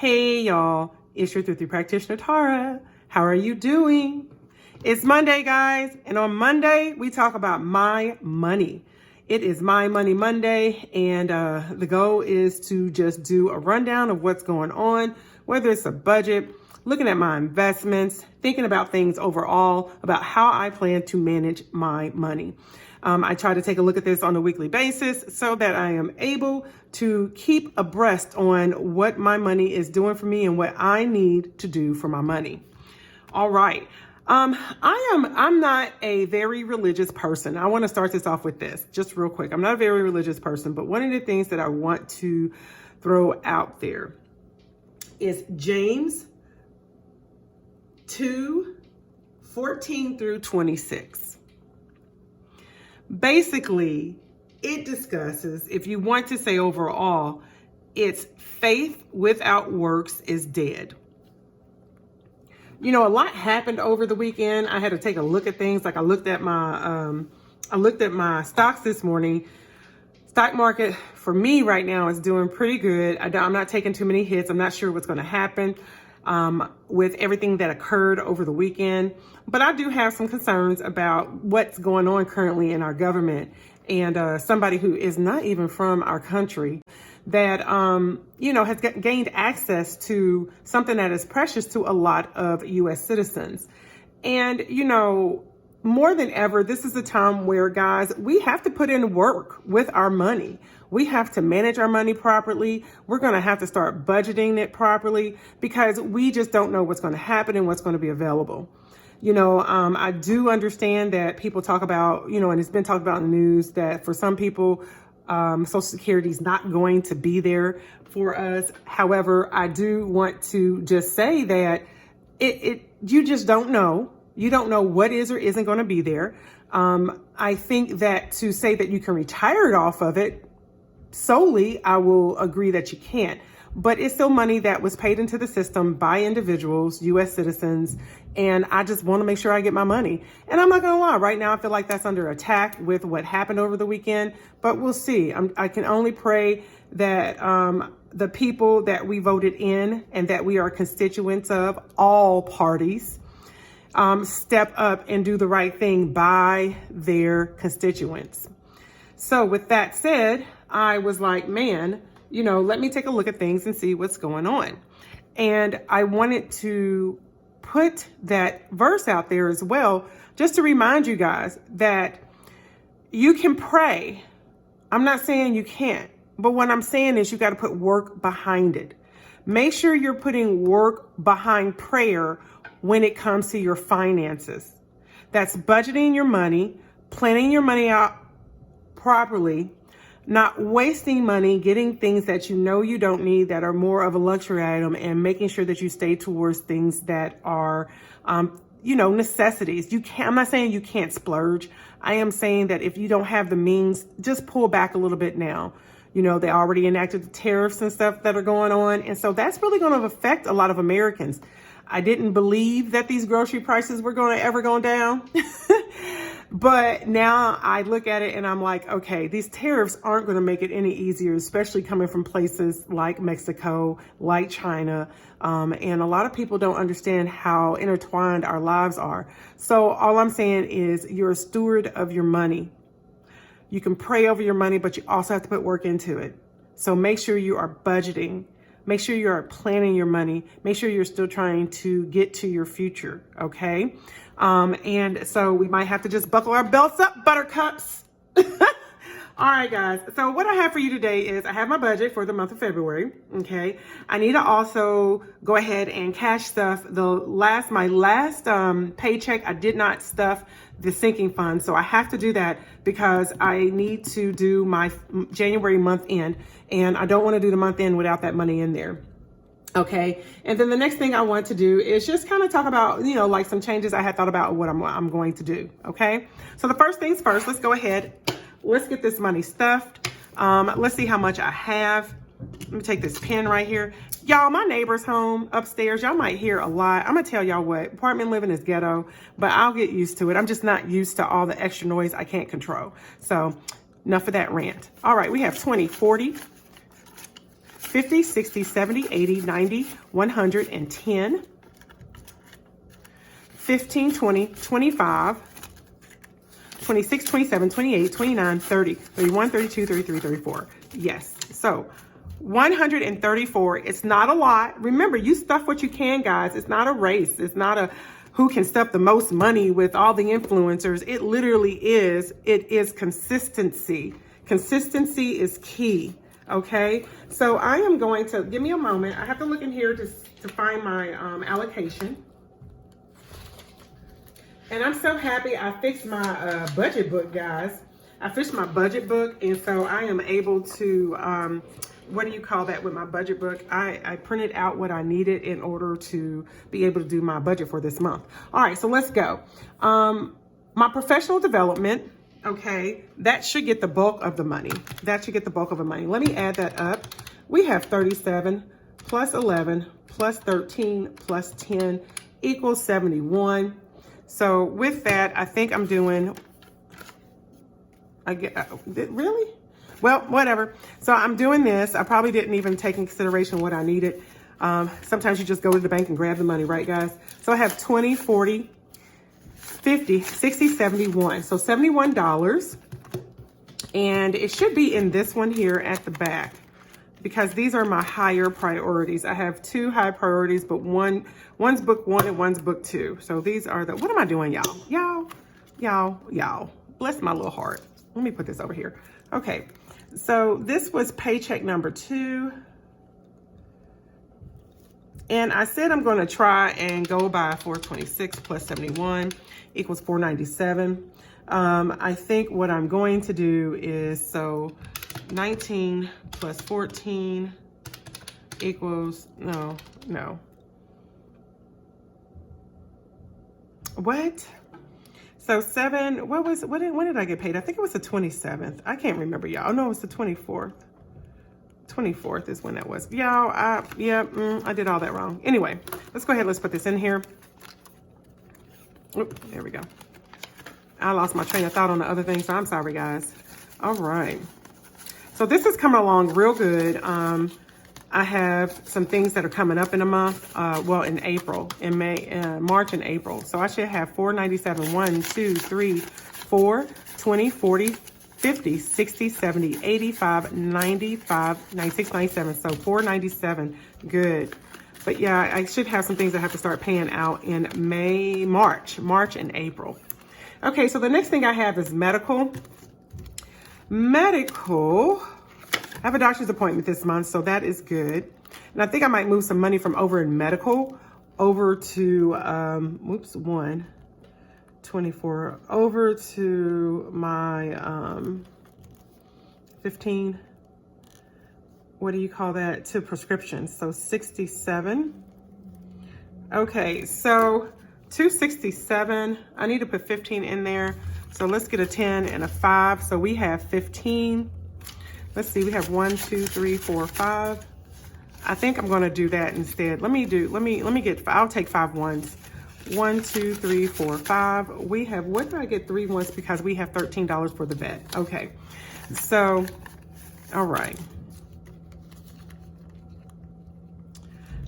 Hey y'all, it's your 3 practitioner Tara. How are you doing? It's Monday, guys, and on Monday we talk about my money. It is My Money Monday, and the goal is to just do a rundown of what's going on, whether it's a budget, looking at my investments, thinking about things overall, about how I plan to manage my money. I try to take a look at this on a weekly basis so that I am able to keep abreast on what my money is doing for me and what I need to do for my money. All right. I'm not a very religious person. I want to start this off with this just real quick. I'm not a very religious person, but one of the things that I want to throw out there is James 2:14 through 26. Basically, it discusses, if you want to say overall, it's faith without works is dead. You know, a lot happened over the weekend. I had to take a look at things. Like I looked at my stocks this morning. Stock market for me right now is doing pretty good. I'm not taking too many hits. I'm not sure what's going to happen with everything that occurred over the weekend. But I do have some concerns about what's going on currently in our government, and somebody who is not even from our country that, has gained access to something that is precious to a lot of U.S. citizens. And, more than ever, this is a time where, guys, we have to put in work with our money. We have to manage our money properly. We're going to have to start budgeting it properly because we just don't know what's going to happen and what's going to be available. I do understand that people talk about, and it's been talked about in the news that for some people, Social Security is not going to be there for us. However, I do want to just say that you just don't know. You don't know what is or isn't going to be there. I think that to say that you can retire it off of it solely, I will agree that you can't. But it's still money that was paid into the system by individuals, U.S. citizens, and I just want to make sure I get my money. And I'm not going to lie, right now I feel like that's under attack with what happened over the weekend, but we'll see. I can only pray that the people that we voted in and that we are constituents of, all parties, step up and do the right thing by their constituents. So with that said, I was like, man, let me take a look at things and see what's going on. And I wanted to put that verse out there as well, just to remind you guys that you can pray. I'm not saying you can't, but what I'm saying is you got to put work behind it. Make sure you're putting work behind prayer when it comes to your finances. That's budgeting your money, planning your money out properly, not wasting money, getting things that you know you don't need that are more of a luxury item, and making sure that you stay towards things that are, necessities. I'm not saying you can't splurge. I am saying that if you don't have the means, just pull back a little bit now. They already enacted the tariffs and stuff that are going on. And so that's really going to affect a lot of Americans. I didn't believe that these grocery prices were going to ever go down. But now I look at it and I'm like, okay, these tariffs aren't going to make it any easier, especially coming from places like Mexico, like China. And a lot of people don't understand how intertwined our lives are. So all I'm saying is you're a steward of your money. You can pray over your money, but you also have to put work into it. So make sure you are budgeting. Make sure you are planning your money. Make sure you're still trying to get to your future, okay? And so we might have to just buckle our belts up, buttercups. All right, guys. So what I have for you today is I have my budget for the month of February, okay? I need to also go ahead and cash stuff. My last paycheck, I did not stuff the sinking fund. So I have to do that because I need to do my January month end, and I don't want to do the month end without that money in there. Okay. And then the next thing I want to do is just kind of talk about, like some changes I had thought about what I'm going to do. Okay. So the first things first, let's go ahead. Let's get this money stuffed. Let's see how much I have. Let me take this pen right here. Y'all, my neighbor's home upstairs. Y'all might hear a lot. I'm going to tell y'all what, apartment living is ghetto, but I'll get used to it. I'm just not used to all the extra noise I can't control. So enough of that rant. All right. We have 20, 40, 50, 60, 70, 80, 90, 100, and 10. 15, 20, 25, 26, 27, 28, 29, 30, 31, 32, 33, 34. Yes. So 134. It's not a lot. Remember, you stuff what you can, guys. It's not a race. It's not a who can stuff the most money with all the influencers. It literally is. It is consistency. Consistency is key. Okay. So I am going to, give me a moment. I have to look in here to find my allocation. And I'm so happy I fixed my budget book, guys. I fixed my budget book, and so I am able to, what do you call that with my budget book? I printed out what I needed in order to be able to do my budget for this month. All right, so let's go. My professional development, okay, that should get the bulk of the money. That should get the bulk of the money. Let me add that up. We have 37 plus 11 plus 13 plus 10 equals 71. So with that, I think I'm doing, really? Well, whatever. So I'm doing this. I probably didn't even take in consideration what I needed. Sometimes you just go to the bank and grab the money, right, guys? So I have 20, 40, 50, 60, 71. So $71. And it should be in this one here at the back, because these are my higher priorities. I have two high priorities, but one's book 1 and one's book 2. So these are the, what am I doing, y'all? Y'all. Bless my little heart. Let me put this over here. Okay, so this was paycheck number 2. And I said I'm gonna try and go by 426 plus 71 equals 497. I think what I'm going to do is, so 19 plus 14 equals, no. What? So 7, when did I get paid? I think it was the 27th. I can't remember, y'all. No, it was the 24th. 24th is when that was. Y'all, I did all that wrong. Anyway, let's go ahead. Let's put this in here. Oop, there we go. I lost my train of thought on the other thing, so I'm sorry, guys. All right. So this is coming along real good. I have some things that are coming up in a month. Well, in April, in March and April. So I should have 497, 1, 2, 3, 4, 20, 40, 50, 60, 70, 85, 95, 96, 97. So 497, good. But yeah, I should have some things I have to start paying out in March and April. Okay, so the next thing I have is medical. I have a doctor's appointment this month, so that is good. And I think I might move some money from over in medical over to, 24, over to my 15, what do you call that, to prescriptions. So 67. Okay, so 267, I need to put 15 in there. So let's get a 10 and a 5. So we have 15. Let's see, we have 1, 2, 3, 4, 5. I think I'm gonna do that instead. Let me get, I'll take 5 ones. 1, 2, 3, 4, 5. We have, what did I get 3 ones? Because we have $13 for the vet. Okay, so, all right.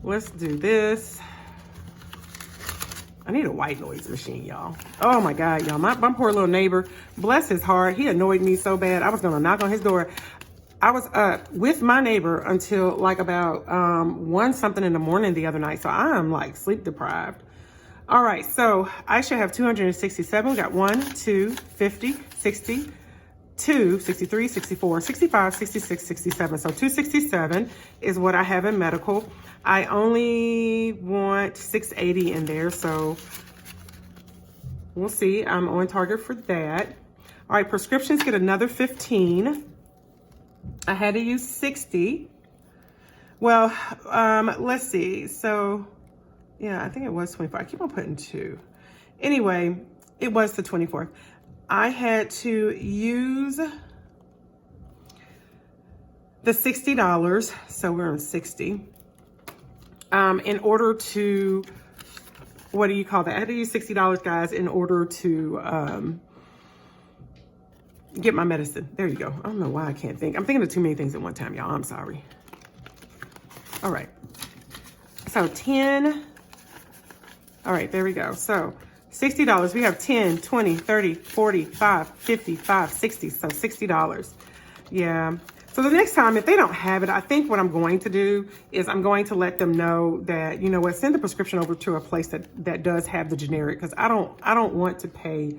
Let's do this. I need a white noise machine, y'all. Oh my God, y'all, my poor little neighbor, bless his heart. He annoyed me so bad. I was gonna knock on his door. I was up with my neighbor until like about 1 something in the morning the other night. So I'm like sleep deprived. All right, so I should have 267. We got 1, 2, 50, 60, 2, 63, 64, 65, 66, 67. So 267 is what I have in medical. I only want 680 in there, so we'll see. I'm on target for that. All right, prescriptions get another 15. I had to use 60. Well, let's see. So, yeah, I think it was 24. I keep on putting 2. Anyway, it was the 24th. I had to use the $60. So we're on 60. In order to, what do you call that? I had to use $60, guys, in order to get my medicine. There you go. I don't know why I can't think. I'm thinking of too many things at one time, y'all. I'm sorry. All right. So 10. All right, there we go. So $60. We have 10, 20, 30, 45, 55, 60. So $60. Yeah. So the next time, if they don't have it, I think what I'm going to do is I'm going to let them know that, you know what, send the prescription over to a place that does have the generic, because I don't want to pay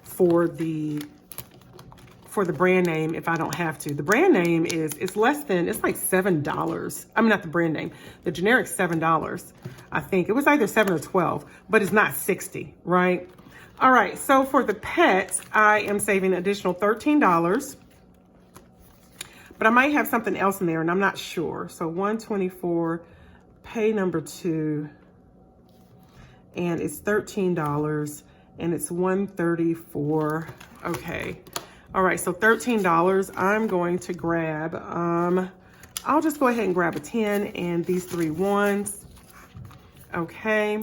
for the brand name if I don't have to. The brand name it's less than, it's like $7. I mean, not the brand name. The generic's $7. I think it was either 7 or 12, but it's not 60, right? All right, so for the pets, I am saving an additional $13. But I might have something else in there, and I'm not sure. So 124, pay number 2, and it's $13, and it's 134. Okay. All right, so $13. I'm going to grab, I'll just go ahead and grab a 10 and these 3 ones. Okay.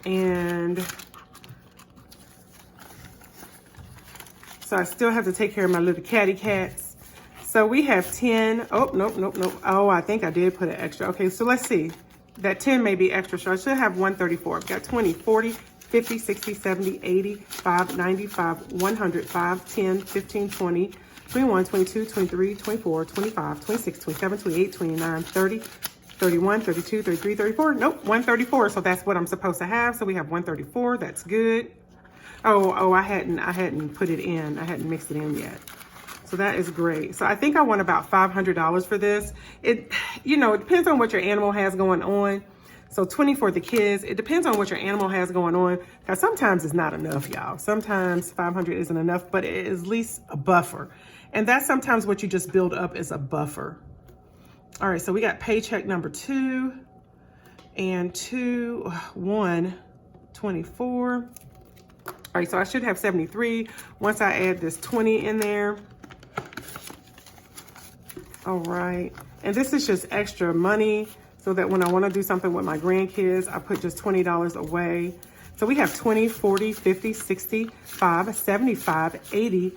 And so I still have to take care of my little catty cats. So we have 10. Oh, nope. Oh, I think I did put an extra. Okay, so let's see. That 10 may be extra, so I should have 134. I've got 20, 40, 50, 60, 70, 80, 5, 95, 100, 5, 10, 15, 20, 21, 22, 23, 24, 25, 26, 27, 28, 29, 30, 31, 32, 33, 34. Nope, 134. So that's what I'm supposed to have. So we have 134. That's good. Oh, I hadn't put it in. I hadn't mixed it in yet. So that is great. So I think I want about $500 for this. It depends on what your animal has going on. So 20 for the kids. It depends on what your animal has going on, because sometimes it's not enough, y'all. Sometimes 500 isn't enough, but it is at least a buffer. And that's sometimes what you just build up as a buffer. All right, so we got paycheck number 2 and 2, 124. All right, so I should have 73 once I add this 20 in there. All right, and this is just extra money so that when I want to do something with my grandkids, I put just $20 away. So we have 20, 40, 50, 65, 75, 80.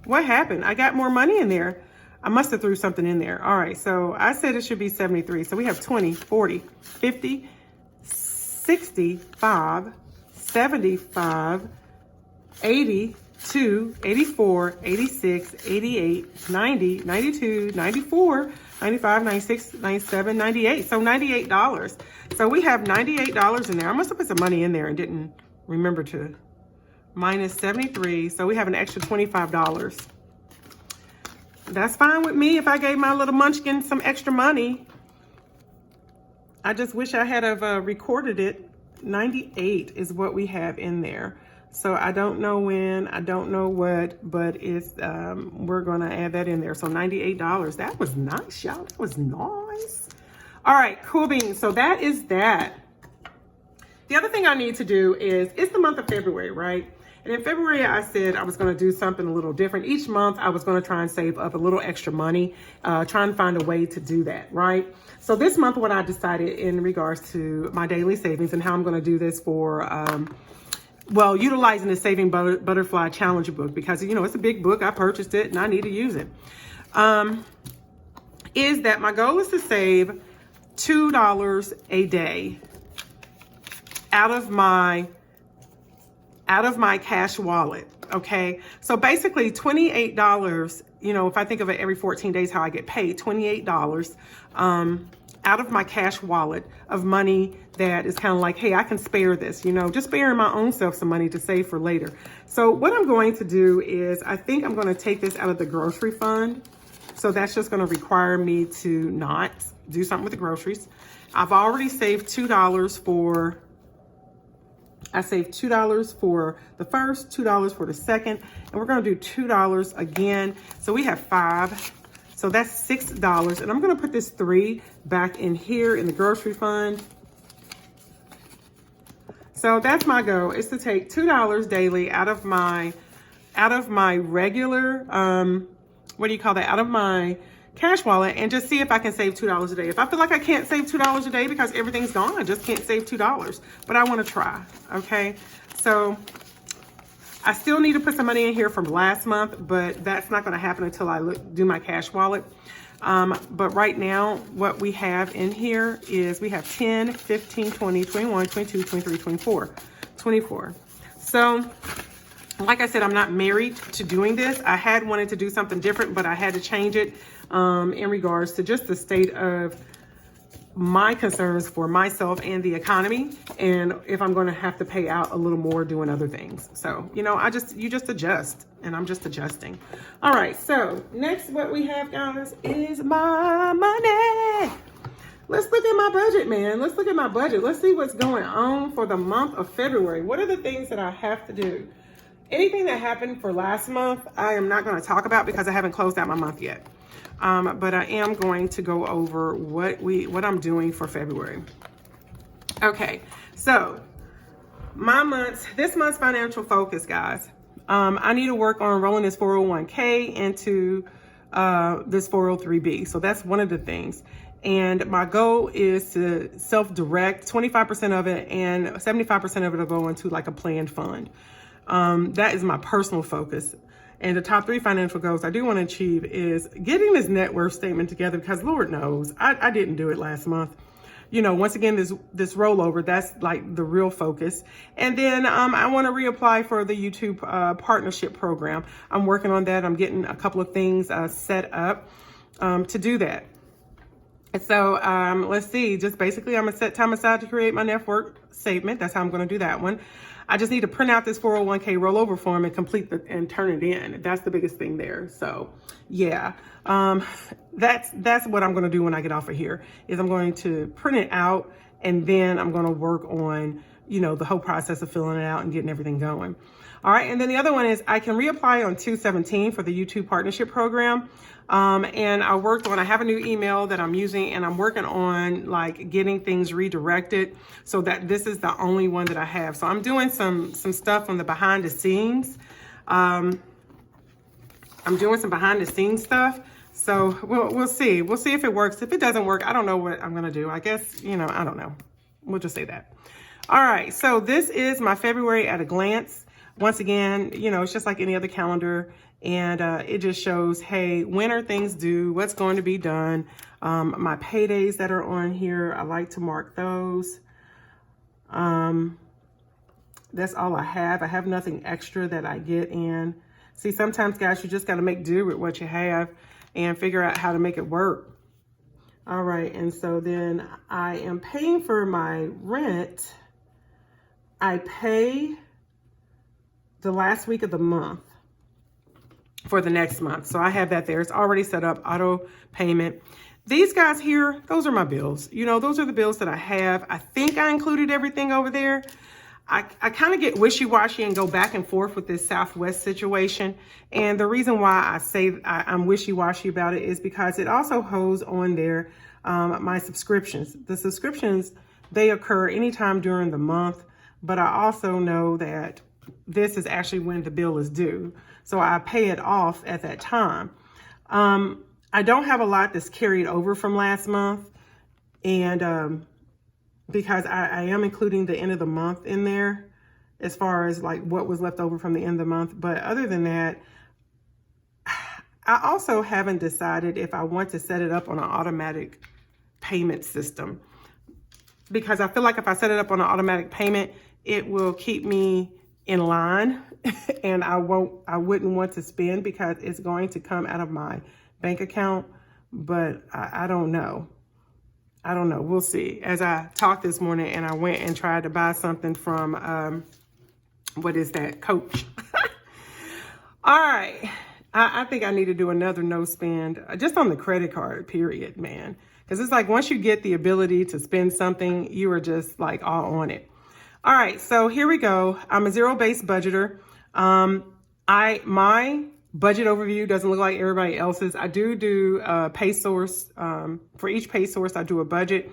What happened? I got more money in there. I must have threw something in there. All right, so I said it should be 73. So we have 20, 40, 50, 65, 75, 82, 84, 86, 88, 90, 92, 94, 95, 96, 97, 98. So $98. So we have $98 in there. I must have put some money in there and didn't remember to. Minus 73. So we have an extra $25. That's fine with me if I gave my little munchkin some extra money. I just wish I had have recorded it. 98 is what we have in there. So I don't know when, I don't know what, but it's we're gonna add that in there. So $98. That was nice, y'all. That was nice. All right, cool beans. So that is that. The other thing I need to do is, it's the month of February, right? And in February, I said I was going to do something a little different. Each month, I was going to try and save up a little extra money, trying to find a way to do that, right? So this month, what I decided in regards to my daily savings and how I'm going to do this for, utilizing the Saving Butterfly Challenge book, because, it's a big book. I purchased it and I need to use it. Is that my goal is to save $2 a day out of my cash wallet. Okay, so basically $28, if I think of it every 14 days how I get paid, $28 out of my cash wallet of money that is kind of like, hey, I can spare this, just sparing my own self some money to save for later. So what I'm going to do is, I think I'm going to take this out of the grocery fund. So that's just going to require me to not do something with the groceries. I've already saved $2 for, I saved $2 for the first, $2 for the second, and we're going to do $2 again. So we have 5. So that's $6. And I'm going to put this 3 back in here in the grocery fund. So that's my goal, is to take $2 daily out of my regular, out of my cash wallet, and just see if I can save $2 a day. If I feel like I can't save $2 a day because everything's gone, I just can't save $2, but I want to try. Okay, so I still need to put some money in here from last month, but that's not going to happen until I do my cash wallet. But right now, what we have in here is we have 10, 15, 20, 21, 22, 23, 24, 24. So, like I said, I'm not married to doing this. I had wanted to do something different, but I had to change it in regards to just the state of my concerns for myself and the economy, and if I'm going to have to pay out a little more doing other things. So, you know, you just adjust, and I'm just adjusting. All right, so next what we have, guys, is my money. Let's look at my budget, man. Let's look at my budget. Let's see what's going on for the month of February. What are the things that I have to do? Anything that happened for last month, I am not going to talk about because I haven't closed out my month yet. But I am going to go over what I'm doing for February. Okay, so this month's financial focus, guys. I need to work on rolling this 401k into this 403b. So that's one of the things. And my goal is to self-direct 25% of it, and 75% of it will go into like a planned fund. That is my personal focus. And the top 3 financial goals I do want to achieve is getting this net worth statement together, because Lord knows I didn't do it last month. You know, once again, this rollover, that's like the real focus. And then I want to reapply for the YouTube partnership program. I'm working on that. I'm getting a couple of things set up to do that. And so let's see, just basically I'm going to set time aside to create my net worth statement. That's how I'm going to do that one. I just need to print out this 401k rollover form and complete and turn it in. That's the biggest thing there. So yeah, that's what I'm going to do when I get off of here, is I'm going to print it out, and then I'm going to work on, you know, the whole process of filling it out and getting everything going. All right. And then the other one is I can reapply on 2/17 for the YouTube partnership program. And I have a new email that I'm using, and I'm working on like getting things redirected so that this is the only one that I have. So I'm doing some stuff on the behind the scenes. I'm doing some behind the scenes stuff. So we'll see. We'll see if it works. If it doesn't work, I don't know what I'm going to do. I guess, you know, I don't know. We'll just say that. All right. So this is my February at a glance. Once again, you know, it's just like any other calendar. And it just shows, hey, when are things due? What's going to be done? My paydays that are on here, I like to mark those. That's all I have. I have nothing extra that I get in. See, sometimes, guys, you just got to make do with what you have and figure out how to make it work. All right. And so then I am paying for my rent. I pay the last week of the month for the next month. So I have that there. It's already set up, auto payment. These guys here, those are my bills. You know, those are the bills that I have. I think I included everything over there. I kind of get wishy-washy and go back and forth with this Southwest situation. And the reason why I say I'm wishy-washy about it is because it also holds on there my subscriptions. The subscriptions, they occur anytime during the month, but I also know that this is actually when the bill is due. So I pay it off at that time. I don't have a lot that's carried over from last month. And because I am including the end of the month in there as far as like what was left over from the end of the month. But other than that, I also haven't decided if I want to set it up on an automatic payment system, because I feel like if I set it up on an automatic payment, it will keep me in line and I wouldn't want to spend because it's going to come out of my bank account. But I don't know. I don't know. We'll see. As I talked this morning and I went and tried to buy something from, what is that? Coach. All right. I think I need to do another no spend just on the credit card, period, man. Because it's like once you get the ability to spend something, you are just like all on it. All right. So here we go. I'm a zero-based budgeter. My budget overview doesn't look like everybody else's. I do pay source. For each pay source, I do a budget.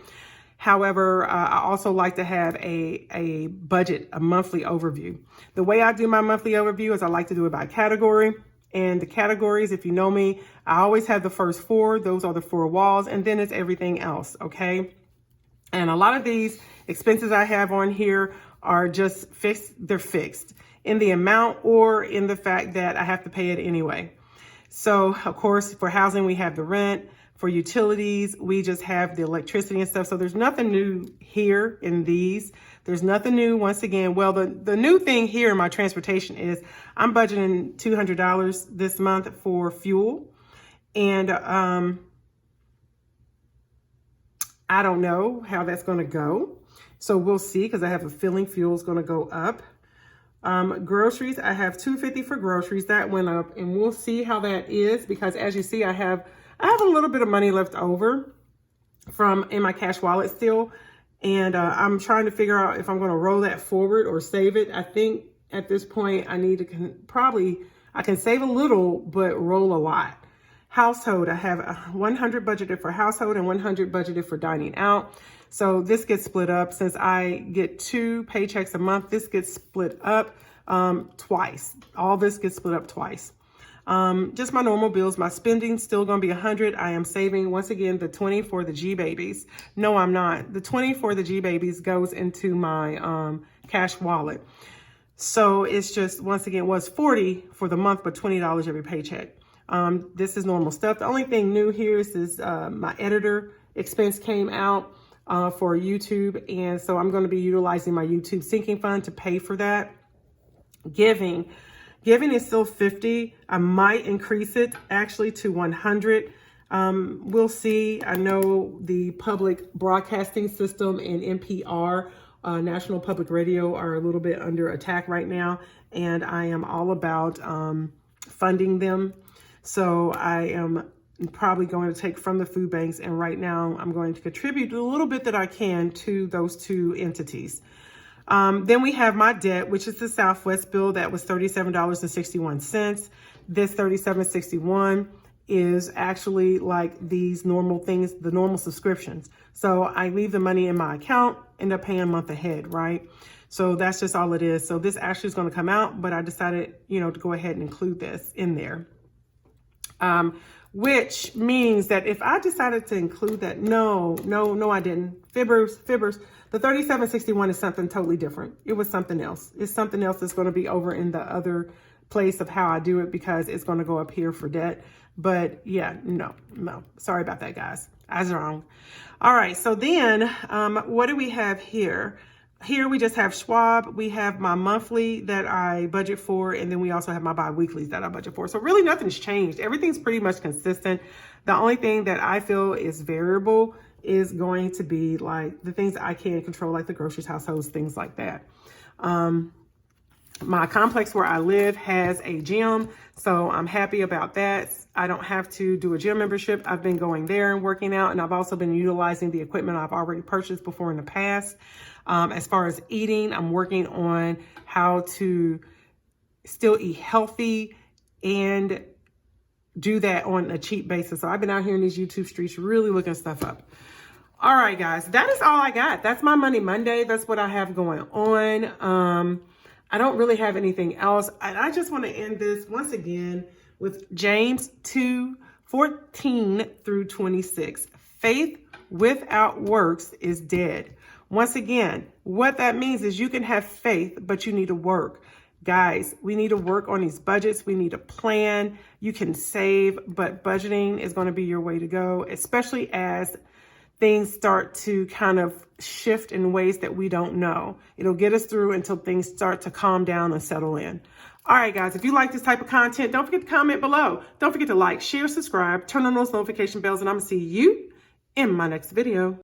However, I also like to have a budget, a monthly overview. The way I do my monthly overview is I like to do it by category. And the categories, if you know me, I always have the first 4. Those are the 4 walls. And then it's everything else. Okay. And a lot of these expenses I have on here are just fixed. They're fixed. in the amount or in the fact that I have to pay it anyway. So of course, for housing, we have the rent. For utilities, we just have the electricity and stuff. So there's nothing new here in these. There's nothing new once again. Well, the new thing here in my transportation is I'm budgeting $200 this month for fuel. And I don't know how that's going to go. So we'll see, because I have a feeling fuel is going to go up. Groceries, I have $2.50 for groceries. That went up, and we'll see how that is, because as you see, I have a little bit of money left over from in my cash wallet still. And I'm trying to figure out if I'm going to roll that forward or save it. I think at this point I need to I can save a little, but roll a lot. Household, I have 100 budgeted for household and 100 budgeted for dining out. So this gets split up. Since I get 2 paychecks a month, this gets split up twice. All this gets split up twice. Just my normal bills. My spending still going to be 100. I am saving, once again, the 20 for the G babies. No, I'm not. The 20 for the G babies goes into my cash wallet. So it's just, once again, was 40 for the month, but $20 every paycheck. This is normal stuff. The only thing new here is my editor expense came out for YouTube. And so I'm going to be utilizing my YouTube sinking fund to pay for that. Giving is still 50. I might increase it actually to 100. We'll see. I know the public broadcasting system and NPR, National Public Radio, are a little bit under attack right now. And I am all about funding them. So I am probably going to take from the food banks. And right now I'm going to contribute a little bit that I can to those 2 entities. Then we have my debt, which is the Southwest bill. That was $37.61. This $37.61 is actually like these normal things, the normal subscriptions. So I leave the money in my account, end up paying a month ahead, right? So that's just all it is. So this actually is going to come out, but I decided, to go ahead and include this in there. Which means that if I decided to include that, no, I didn't. Fibbers. The $37.61 is something totally different. It was something else. It's something else that's going to be over in the other place of how I do it, because it's going to go up here for debt. But yeah, no. Sorry about that, guys. I was wrong. All right. So then what do we have here? Here we just have Schwab. We have my monthly that I budget for, and then we also have my bi-weeklies that I budget for. So really nothing's changed. Everything's pretty much consistent. The only thing that I feel is variable is going to be like the things that I can control, like the groceries, households, things like that. My complex where I live has a gym, so I'm happy about that. I don't have to do a gym membership. I've been going there and working out, and I've also been utilizing the equipment I've already purchased before in the past. As far as eating, I'm working on how to still eat healthy and do that on a cheap basis. So I've been out here in these YouTube streets really looking stuff up. All right, guys, that is all I got. That's my Money Monday. That's what I have going on. I don't really have anything else. I just want to end this once again with James 2:14 through 26. Faith without works is dead. Once again, what that means is you can have faith, but you need to work. Guys, we need to work on these budgets. We need a plan. You can save, but budgeting is going to be your way to go, especially as things start to kind of shift in ways that we don't know. It'll get us through until things start to calm down and settle in. All right, guys, if you like this type of content, don't forget to comment below. Don't forget to like, share, subscribe, turn on those notification bells, and I'm going to see you in my next video.